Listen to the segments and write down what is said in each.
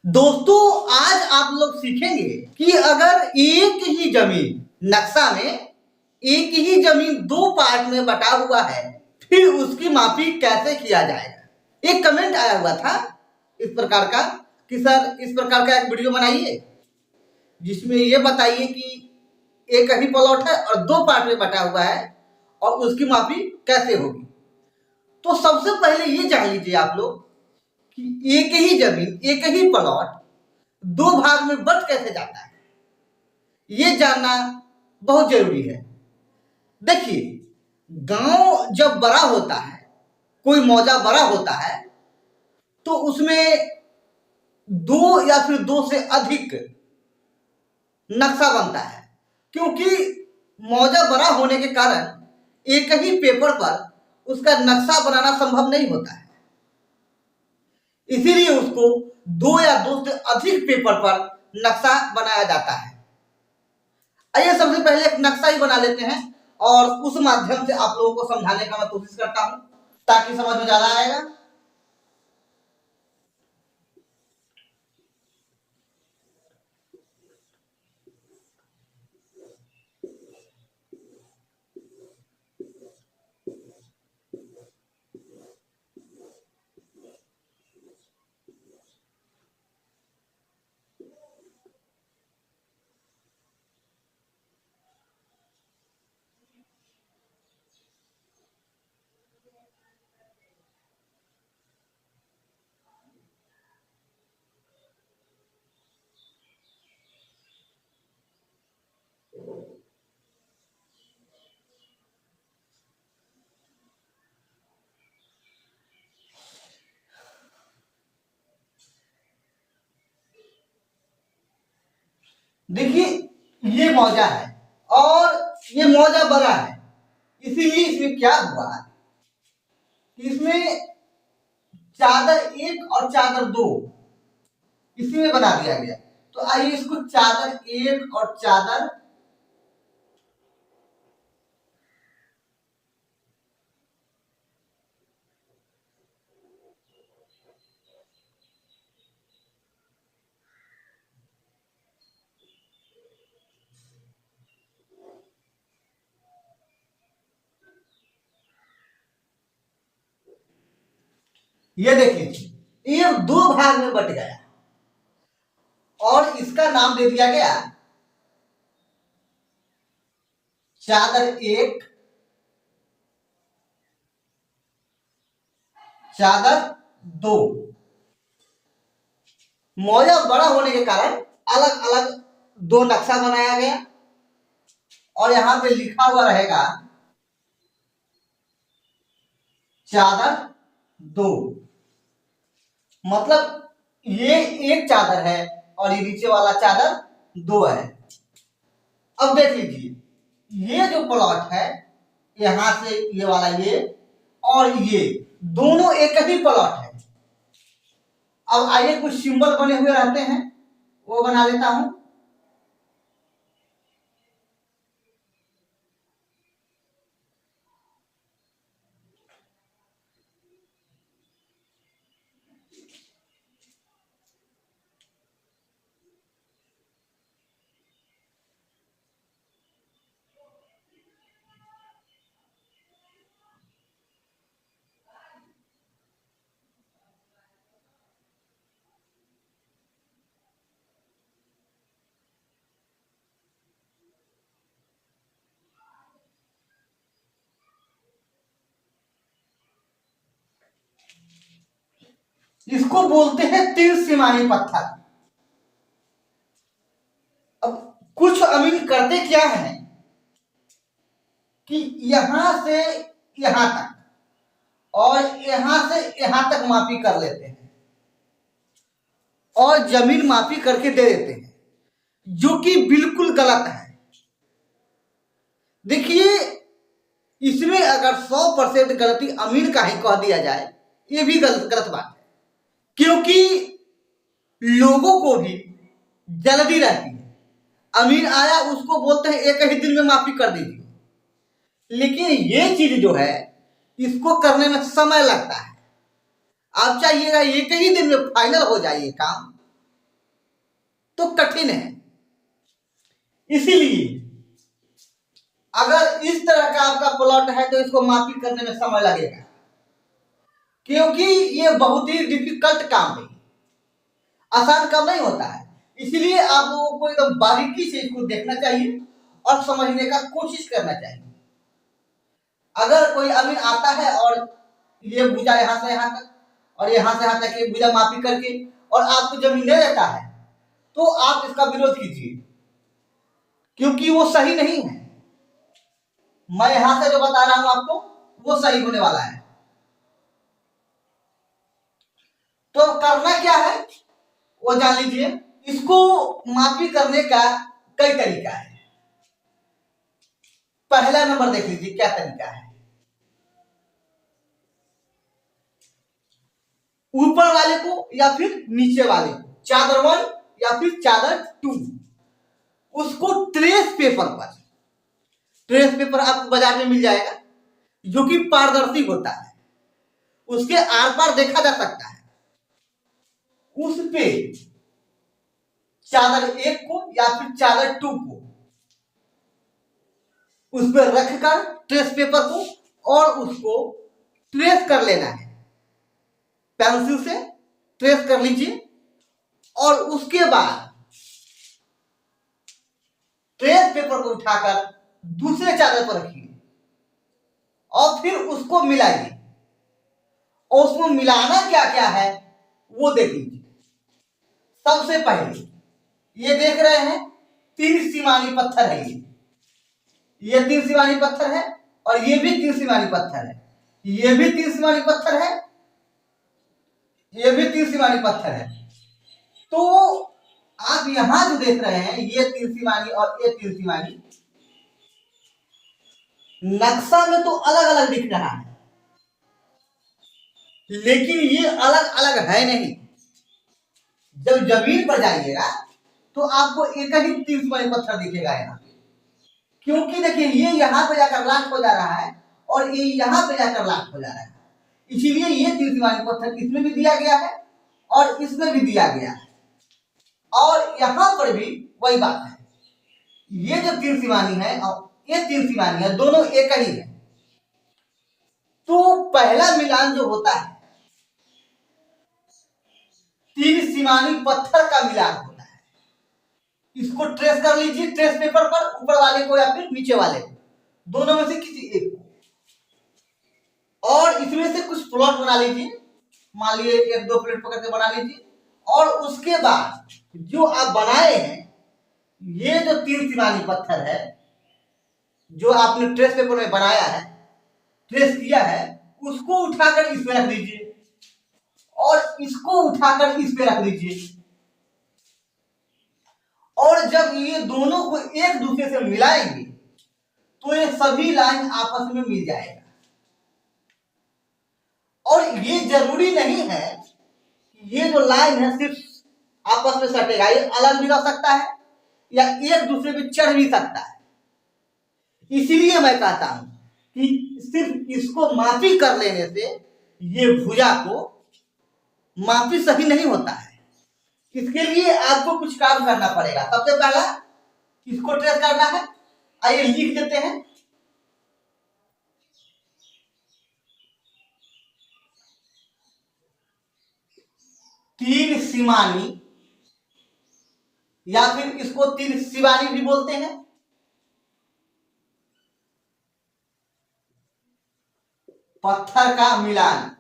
दोस्तों आज आप लोग सीखेंगे कि अगर एक ही जमीन नक्शा में एक ही जमीन दो पार्ट में बटा हुआ है फिर उसकी मापी कैसे किया जाएगा। एक कमेंट आया हुआ था इस प्रकार का कि सर इस प्रकार का एक वीडियो बनाइए जिसमें ये बताइए कि एक ही प्लॉट है और दो पार्ट में बटा हुआ है और उसकी मापी कैसे होगी। तो सबसे पहले ये जान लीजिए आप लोग कि एक ही जमीन एक ही प्लॉट दो भाग में बट कैसे जाता है, ये जानना बहुत जरूरी है। देखिए, गांव जब बड़ा होता है, कोई मौजा बड़ा होता है तो उसमें दो या फिर दो से अधिक नक्शा बनता है, क्योंकि मौजा बड़ा होने के कारण एक ही पेपर पर उसका नक्शा बनाना संभव नहीं होता है। इसीलिए उसको दो या दो से अधिक पेपर पर नक्शा बनाया जाता है। आइए सबसे पहले एक नक्शा ही बना लेते हैं और उस माध्यम से आप लोगों को समझाने का मैं कोशिश करता हूं ताकि समझ में ज्यादा आएगा। देखिए, ये मौजा है और ये मौजा बड़ा है, इसीलिए इसमें क्या हुआ कि इसमें चादर एक और चादर दो इसी में बना दिया गया। तो आइए इसको चादर एक और चादर ये देख लीजिए, ये दो भाग में बट गया और इसका नाम दे दिया गया चादर एक चादर दो। मौजा बड़ा होने के कारण अलग अलग दो नक्शा बनाया गया और यहां पे लिखा हुआ रहेगा चादर दो। मतलब ये एक चादर है और ये नीचे वाला चादर दो है। अब देख लीजिए, ये जो प्लॉट है यहां से ये वाला ये और ये दोनों एक ही प्लॉट है। अब आइए कुछ सिंबल बने हुए रहते हैं वो बना लेता हूं। इसको बोलते हैं तीन सिमाही पत्थर। अब कुछ अमीन करते क्या है कि यहां से यहां तक और यहां से यहां तक मापी कर लेते हैं और जमीन मापी करके दे देते हैं, जो कि बिल्कुल गलत है। देखिए, इसमें अगर 100% गलती अमीन का ही कह दिया जाए ये भी गलत गलत बात है, क्योंकि लोगों को भी जल्दी रहती है। अमीन आया उसको बोलते हैं एक ही दिन में माफी कर दीजिए, लेकिन ये चीज जो है इसको करने में समय लगता है। आप चाहिएगा एक ही दिन में फाइनल हो जाए ये काम, तो कठिन है। इसीलिए अगर इस तरह का आपका प्लॉट है तो इसको मापी करने में समय लगेगा, क्योंकि ये बहुत ही डिफिकल्ट काम है, आसान काम नहीं होता है। इसीलिए आप लोगों को एकदम बारीकी से इसको देखना चाहिए और समझने का कोशिश करना चाहिए। अगर कोई अमीन आता है और ये भुजा यहाँ से यहाँ तक और यहाँ से यहाँ तक ये भुजा मापी करके और आपको जमीन दे देता है, तो आप इसका विरोध कीजिए, क्योंकि वो सही नहीं है। मैं यहां से जो बता रहा हूं आपको वो सही होने वाला है। तो करना क्या है वो जान लीजिए। इसको मापी करने का कई तरीका है। पहला नंबर देख लीजिए क्या तरीका है। ऊपर वाले को या फिर नीचे वाले को, चादर 1 या फिर चादर 2, उसको ट्रेस पेपर पर, ट्रेस पेपर आपको बाजार में मिल जाएगा जो कि पारदर्शी होता है, उसके आर पार देखा जा सकता है। उस पे चादर 1 को या फिर चादर 2 को उस पर रखकर ट्रेस पेपर को और उसको ट्रेस कर लेना है। पेंसिल से ट्रेस कर लीजिए और उसके बाद ट्रेस पेपर को उठाकर दूसरे चादर पर रखिए और फिर उसको मिलाइए। और उसमें मिलाना क्या क्या है वो देख लीजिए। सबसे पहले ये देख रहे हैं 3 सीमानी पत्थर है। ये 3 सीमानी पत्थर है और ये भी 3 सीमानी पत्थर है, ये भी 3 सीमानी पत्थर है, ये भी 3 सीमानी पत्थर है। तो आप यहां जो देख रहे हैं ये 3 सीमानी और ये 3 सीमानी, नक्शा में तो अलग अलग दिख रहा है लेकिन ये अलग अलग है नहीं। जब जमीन पर जाइएगा तो आपको एक ही 3 सीमानी पत्थर दिखेगा यहाँ, क्योंकि देखिए ये यहाँ पे जाकर लास्ट हो जा रहा है और ये यहाँ पे जाकर लास्ट हो जा रहा है। इसीलिए ये 3 सीमानी पत्थर इसमें भी दिया गया है और इसमें भी दिया गया है। और यहाँ पर भी वही बात है, ये जो 3 सीमानी है और ये 3 सीमानी है, दोनों एक ही है। तो पहला मिलान जो होता है 3 सीमानी पत्थर का मिलान होता है। इसको ट्रेस कर लीजिए ट्रेस पेपर पर, ऊपर वाले को या फिर नीचे वाले को, दोनों में से किसी एक को, और इसमें से कुछ प्लॉट बना लीजिए। मान लीजिए 1-2 प्लेट पकड़ के बना लीजिए। और उसके बाद जो आप बनाए हैं ये जो 3 सीमानी पत्थर है जो आपने ट्रेस पेपर में बनाया है, ट्रेस किया है, उसको उठाकर इसमें रख दीजिए और इसको उठाकर इस पे रख दीजिए। और जब ये दोनों को एक दूसरे से मिलाएंगे तो ये सभी लाइन आपस में मिल जाएगा। और ये जरूरी नहीं है ये जो लाइन है सिर्फ आपस में सटेगा, ये अलग भी रह सकता है या एक दूसरे पे चढ़ भी सकता है। इसीलिए मैं कहता हूं कि सिर्फ इसको मापी कर लेने से ये भुजा को मापी सही नहीं होता है। इसके लिए आपको कुछ काम करना पड़ेगा। सबसे पहला इसको ट्रेस करना है। आइए लिख देते हैं। तीन सीमानी या फिर इसको 3 सीमानी भी बोलते हैं। पत्थर का मिलान।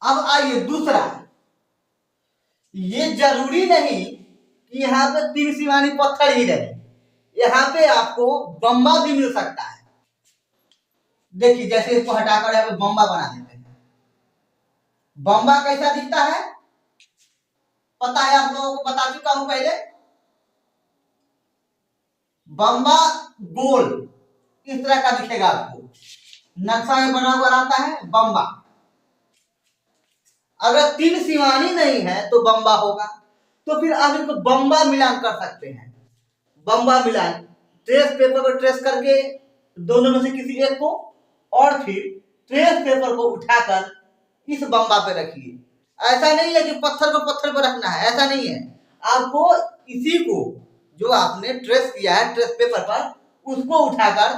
अब आइए दूसरा, ये जरूरी नहीं कि यहां पे 3 सीमानी पत्थर ही रहे, यहां पे आपको बम्बा भी मिल सकता है। देखिए जैसे इसको हटाकर यहां पे बम्बा बना देते हैं। बम्बा कैसा दिखता है पता है, आप लोगों को बता चुका हूं पहले। बम्बा गोल इस तरह का दिखेगा आपको, नक्शा में बना हुआ रहता है बम्बा। अगर 3 सीमानी नहीं है तो बम्बा होगा। तो फिर आप इसको बम्बा मिलान कर सकते हैं। बम्बा मिलान ट्रेस पेपर पर ट्रेस करके दोनों में से किसी एक को, और फिर ट्रेस पेपर को उठाकर इस बम्बा पे रखिए ऐसा नहीं है कि पत्थर को पत्थर पर रखना है, ऐसा नहीं है। आपको इसी को जो आपने ट्रेस किया है ट्रेस पेपर पर, उसको उठाकर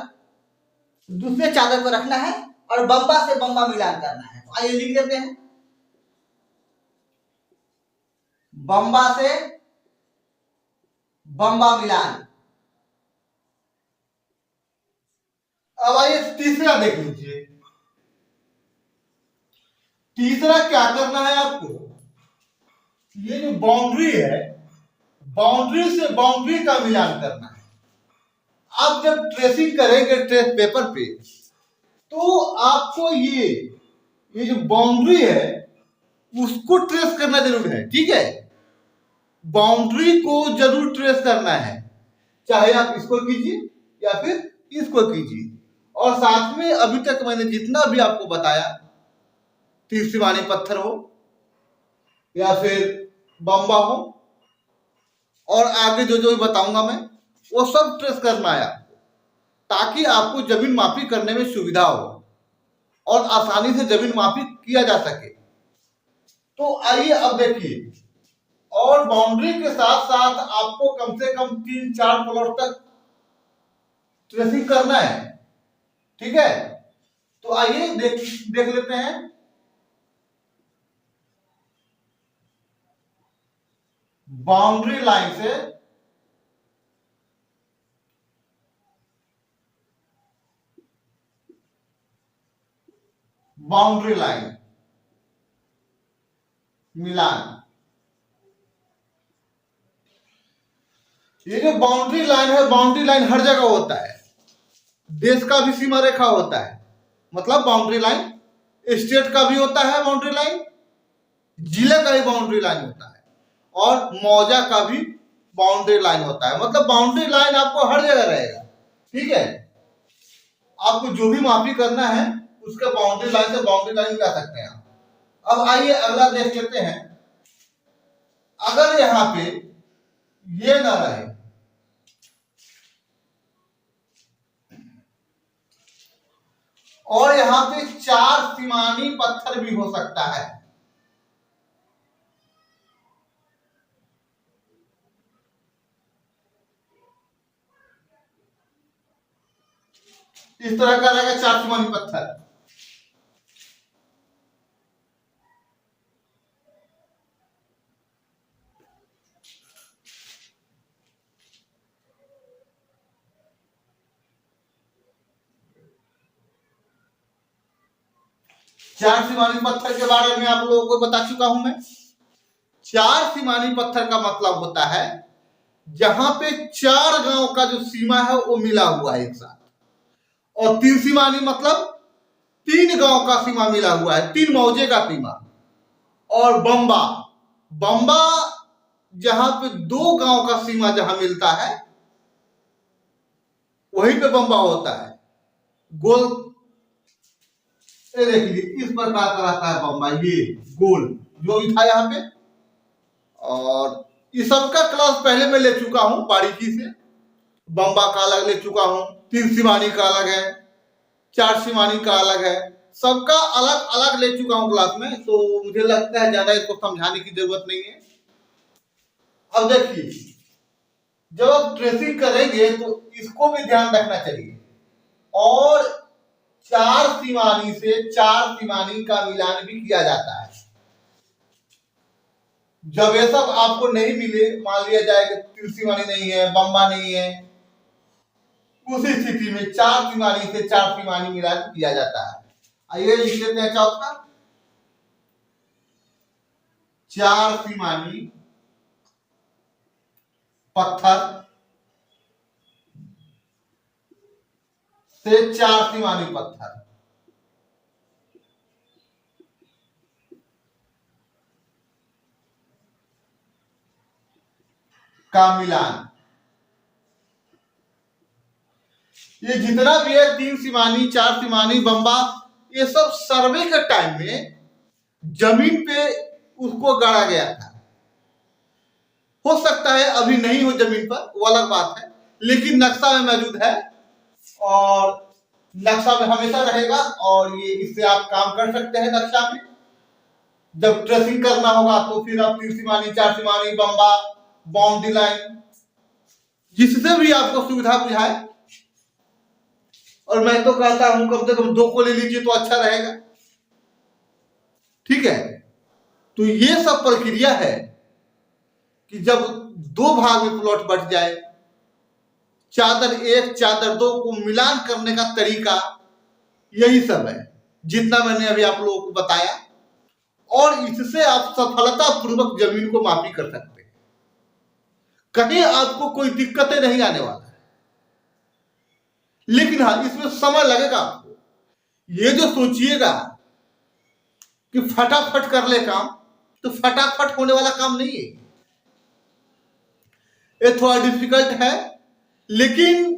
दूसरे चादर पर रखना है और बम्बा से बम्बा मिलान करना है। तो आइए लिख देते हैं, बम्बा से बम्बा मिलान। अब आइए तीसरा देख लीजिए। तीसरा क्या करना है आपको, ये जो बाउंड्री है, बाउंड्री से बाउंड्री का मिलान करना है। आप जब ट्रेसिंग करेंगे ट्रेस पेपर पे, तो आपको ये जो बाउंड्री है उसको ट्रेस करना जरूर है, ठीक है। बाउंड्री को जरूर ट्रेस करना है, चाहे आप इसको कीजिए या फिर इसको कीजिए। और साथ में अभी तक मैंने जितना भी आपको बताया, तीरसीमानी पत्थर हो या फिर बम्बा हो, और आगे जो जो बताऊंगा मैं, वो सब ट्रेस करना है आपको, ताकि आपको जमीन मापी करने में सुविधा हो और आसानी से जमीन मापी किया जा सके। तो आइए अब देखिए, और बाउंड्री के साथ साथ आपको कम से कम 3-4 प्लॉट तक ट्रेसिंग करना है, ठीक है। तो आइए देख लेते हैं। बाउंड्री लाइन से बाउंड्री लाइन मिलान। ये जो बाउंड्री लाइन है, बाउंड्री लाइन हर जगह होता है। देश का भी सीमा रेखा होता है, मतलब बाउंड्री लाइन। स्टेट का भी होता है बाउंड्री लाइन, जिले का भी बाउंड्री लाइन होता है, और मौजा का भी बाउंड्री लाइन होता है। मतलब बाउंड्री लाइन आपको हर जगह रहेगा, ठीक है। आपको जो भी मापी करना है उसके बाउंड्री लाइन से बाउंड्री लाइन मिला सकते हैं। अब आइए अगला देख लेते हैं। अगर यहां पे ये ना रहे, और यहां पे 4 सीमानी पत्थर भी हो सकता है, इस तरह का रहेगा 4 सीमानी पत्थर। चार सीमानी पत्थर के बारे में आप लोगों को बता चुका हूं मैं। 4 सीमानी पत्थर का मतलब होता है जहां पे 4 गांव का जो सीमा है वो मिला हुआ है एक साथ। और 3 सीमानी मतलब 3 गांव का सीमा मिला हुआ है, 3 मौजे का सीमा। और बम्बा, बम्बा जहां पे 2 गांव का सीमा जहां मिलता है वहीं पे बम्बा होता है। गोल, ये देखिए इस प्रकार का रहता है बम्बा, ये गोल जो भी था यहाँ पे। और ये सबका क्लास पहले मैं ले चुका हूं बारीकी से। बम्बा का अलग ले चुका हूं, 3 सीमानी का अलग है, 4 सीमानी का अलग है, सबका अलग अलग ले चुका हूं क्लास में। तो मुझे लगता है ज्यादा इसको समझाने की जरूरत नहीं है। अब देखिए, जब आप ट्रेसिंग करेंगे तो इसको भी ध्यान रखना चाहिए। और 4 सीमानी से 4 सीमानी का मिलान भी किया जाता है। जब ये सब आपको नहीं मिले, मान लिया जाए कि 3 सीमानी नहीं है, बम्बा नहीं है, उसी स्थिति में 4 सीमानी से 4 सीमानी मिलान किया जाता है। आइए लिख लेते हैं चौथा, 4 सीमानी पत्थर से 4 सीमानी पत्थर का मिलान। ये जितना भी है 3 सीमानी, 4 सीमानी, बम्बा, ये सब सर्वे के टाइम में जमीन पे उसको गाड़ा गया था। हो सकता है अभी नहीं हो जमीन पर, वो अलग बात है, लेकिन नक्शा में मौजूद है और नक्शा में हमेशा रहेगा। और ये इससे आप काम कर सकते हैं नक्शा में। जब ट्रेसिंग करना होगा तो फिर आप 3 सीमानी 4 सीमानी बम्बा बाउंड्री लाइन जिससे भी आपको सुविधा बुझाए, और मैं तो कहता हूं कम से कम 2 को ले लीजिए तो अच्छा रहेगा। ठीक है, तो ये सब प्रक्रिया है कि जब 2 भाग में प्लॉट बट जाए, चादर 1 चादर 2 को मिलान करने का तरीका यही सब है जितना मैंने अभी आप लोगों को बताया, और इससे आप सफलता पूर्वक जमीन को मापी कर सकते हैं। कहीं आपको कोई दिक्कतें नहीं आने वाला है, लेकिन हाँ इसमें समय लगेगा आपको। ये जो सोचिएगा कि फटाफट कर ले काम, तो फटाफट होने वाला काम नहीं है, ये थोड़ा डिफिकल्ट है। लेकिन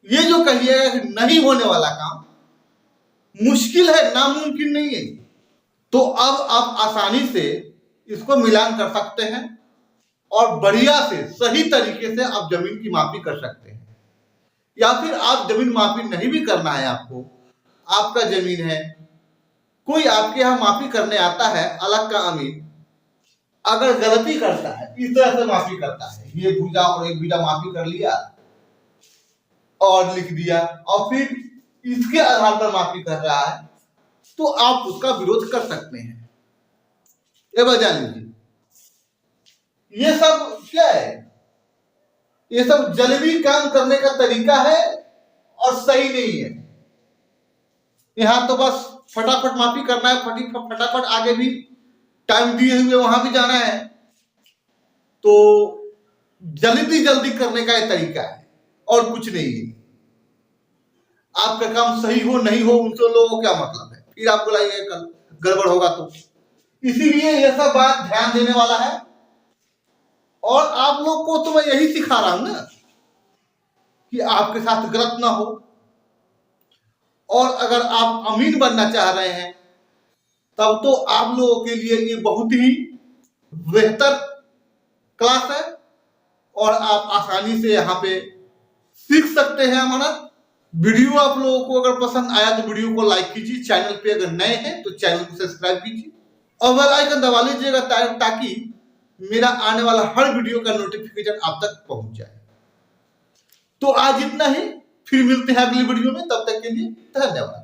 ये जो कहिएगा कि नहीं होने वाला काम, मुश्किल है, नामुमकिन नहीं है, तो अब आप आसानी से इसको मिलान कर सकते हैं और बढ़िया से सही तरीके से आप जमीन की मापी कर सकते हैं। या फिर आप जमीन मापी नहीं भी करना है, आपको आपका जमीन है, कोई आपके यहाँ मापी करने आता है अलग का अमीर, अगर गलती करता है इस तरह से मापी करता है, ये भुजा और एक बीजा मापी कर लिया और लिख दिया और फिर इसके आधार पर मापी कर रहा है, तो आप उसका विरोध कर सकते हैं। ये बात जान लीजिए, ये सब क्या है, ये सब जल्दी काम करने का तरीका है और सही नहीं है। यहां तो बस फटाफट मापी करना है, फटाफट आगे भी टाइम दिए हुए वहां भी जाना है, तो जल्दी जल्दी करने का ये तरीका है और कुछ नहीं है। आपका काम सही हो नहीं हो उनसे लोगों को क्या मतलब है, फिर आप बुलाइए कल गड़बड़ होगा तो। इसीलिए ये सब बात ध्यान देने वाला है, और आप लोग को तो मैं यही सिखा रहा हूं ना कि आपके साथ गलत ना हो। और अगर आप अमीन बनना चाह रहे हैं तब तो आप लोगों के लिए ये बहुत ही बेहतर क्लास है, और आप आसानी से यहाँ पे सीख सकते हैं हमारा। वीडियो आप लोगों को अगर पसंद आया तो वीडियो को लाइक कीजिए, चैनल पे अगर नए हैं तो चैनल को सब्सक्राइब कीजिए और बेल आइकन दबा लीजिएगा ताकि मेरा आने वाला हर वीडियो का नोटिफिकेशन आप तक पहुंच जाए। तो आज इतना ही, फिर मिलते हैं अगली वीडियो में, तब तक के लिए धन्यवाद।